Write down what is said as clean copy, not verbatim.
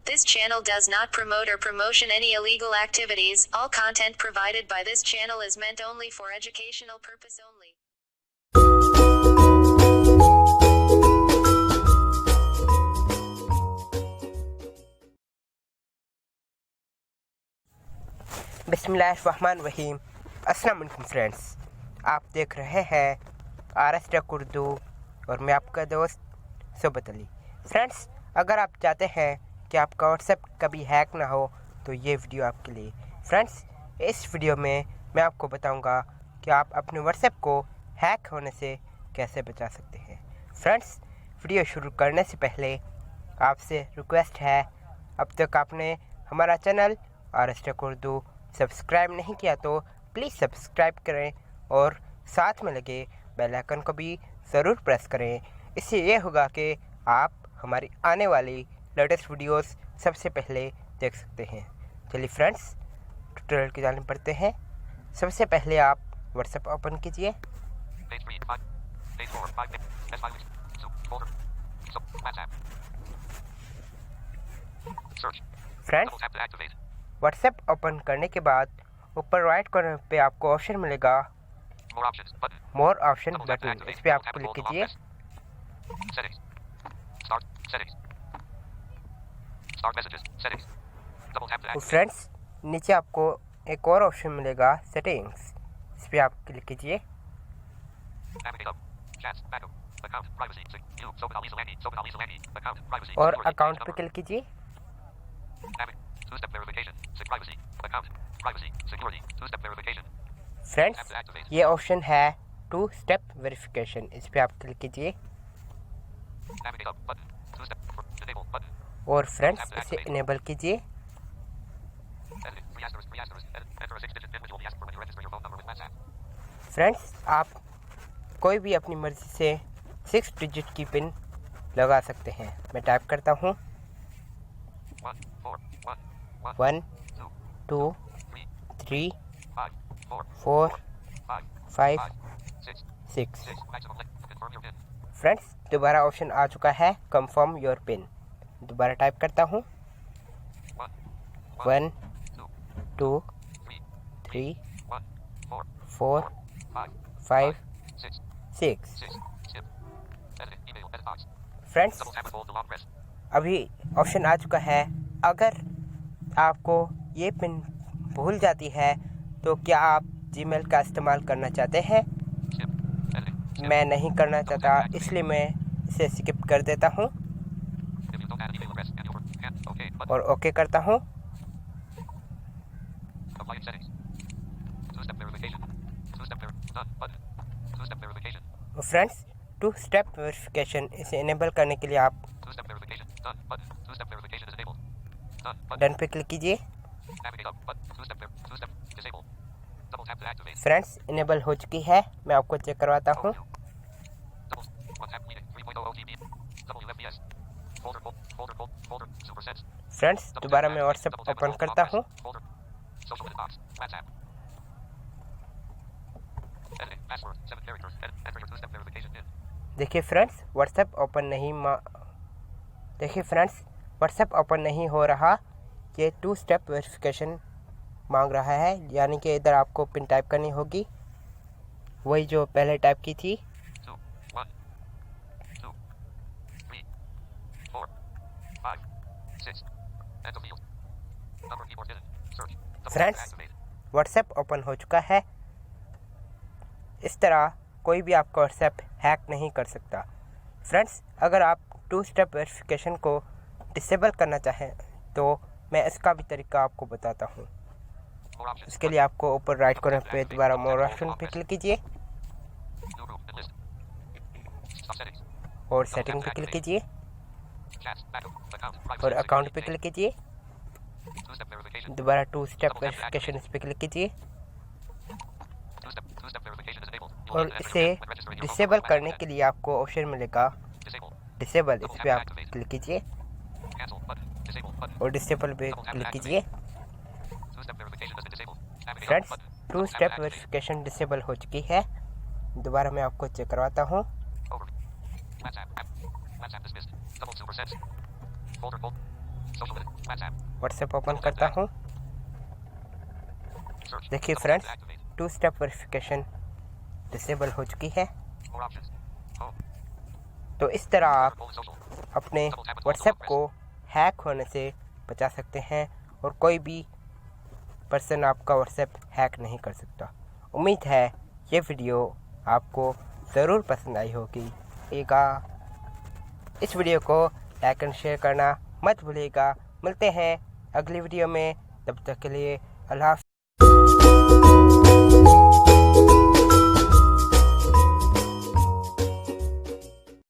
This channel does not promote or promotion any illegal activities. All content provided by this channel is meant only for educational purpose only. बिस्मिल्लाहिर्रहमानिर्रहीम। अस्सलाम वालेकुम friends, आप देख रहे हैं RS tech Urdu और मैं आपका दोस्त सोबत अली। फ्रेंड्स, अगर आप चाहते हैं कि आपका व्हाट्सएप कभी हैक ना हो तो ये वीडियो आपके लिए। फ्रेंड्स, इस वीडियो में मैं आपको बताऊंगा कि आप अपने व्हाट्सएप को हैक होने से कैसे बचा सकते हैं। फ्रेंड्स, वीडियो शुरू करने से पहले आपसे रिक्वेस्ट है, अब तक आपने हमारा channel RS tech Urdu subscribe नहीं किया तो प्लीज़ सब्सक्राइब करें और साथ में लगे बेल आइकन को भी ज़रूर प्रेस करें। इससे ये होगा कि आप हमारी आने वाली लेटेस्ट वीडियोस सबसे पहले देख सकते हैं। चलिए फ्रेंड्स, ट्यूटोरियल की जानिब बढ़ते हैं। सबसे पहले आप व्हाट्सएप ओपन कीजिए। फ्रेंड्स, व्हाट्सएप ओपन करने के बाद ऊपर राइट कॉर्नर पे आपको ऑप्शन मिलेगा मोर ऑप्शन बटन, इस पे आप क्लिक कीजिए। तो फ्रेंड्स, नीचे आपको एक और ऑप्शन मिलेगा सेटिंग्स, इस पे आप क्लिक कीजिए। और अकाउंट पे क्लिक कीजिए। फ्रेंड्स, ये ऑप्शन है 2 स्टेप वेरिफिकेशन, इस पे आप क्लिक कीजिए। और फ्रेंड्स, इसे इनेबल कीजिए। फ्रेंड्स, आप कोई भी अपनी मर्जी से 6 डिजिट की पिन लगा सकते हैं। मैं टाइप करता हूँ 1 2 3 4 5 6। फ्रेंड्स, दोबारा ऑप्शन आ चुका है कंफर्म योर पिन। दोबारा टाइप करता हूँ 1 2 3 4 5 6। फ्रेंड्स, अभी ऑप्शन आ चुका है। अगर आपको ये पिन भूल जाती है तो क्या आप जीमेल का इस्तेमाल करना चाहते हैं? मैं नहीं करना चाहता, इसलिए मैं इसे स्किप कर देता हूँ और ओके करता हूँ। फ्रेंड्स, 2 स्टेप वेरिफिकेशन, इसे इनेबल करने के लिए आप डन पे क्लिक कीजिए। फ्रेंड्स, इनेबल हो चुकी है, मैं आपको चेक करवाता हूँ। फ्रेंड्स, दोबारा मैं व्हाट्सएप ओपन करता हूँ। देखिए फ्रेंड्स, व्हाट्सएप ओपन नहीं हो रहा। ये 2 स्टेप वेरिफिकेशन मांग रहा है, यानी कि इधर आपको पिन टाइप करनी होगी, वही जो पहले टाइप की थी। फ्रेंड्स, व्हाट्सएप ओपन हो चुका है। इस तरह कोई भी आपका व्हाट्सएप हैक नहीं कर सकता। फ्रेंड्स, अगर आप 2 स्टेप वेरिफिकेशन को डिसेबल करना चाहें तो मैं इसका भी तरीका आपको बताता हूँ। इसके लिए आपको ऊपर राइट कॉर्नर पे दोबारा मोर ऑप्शन पे क्लिक कीजिए और सेटिंग पे क्लिक कीजिए और अकाउंट पे क्लिक कीजिए। दोबारा 2 स्टेप वेरिफिकेशन, इस पे क्लिक कीजिए और इसे डिसेबल करने के लिए आपको ऑप्शन मिलेगा डिसेबल, इस पे आप क्लिक कीजिए और डिसेबल पे क्लिक कीजिए। फ्रेंड्स, 2 स्टेप वेरिफिकेशन डिसेबल हो चुकी है। दोबारा मैं आपको चेक करवाता हूँ। व्हाट्सएप ओपन करता हूँ। देखिए फ्रेंड्स, 2 स्टेप वेरिफिकेशन डिसेबल हो चुकी है। तो इस तरह आप अपने व्हाट्सएप को हैक होने से बचा सकते हैं और कोई भी पर्सन आपका व्हाट्सएप हैक नहीं कर सकता। उम्मीद है ये वीडियो आपको ज़रूर पसंद आई होगी। इस वीडियो को लाइक एंड शेयर करना मत भूलिएगा। मिलते हैं अगली वीडियो में, तब तक के लिए अल्लाह हाफ़िज़।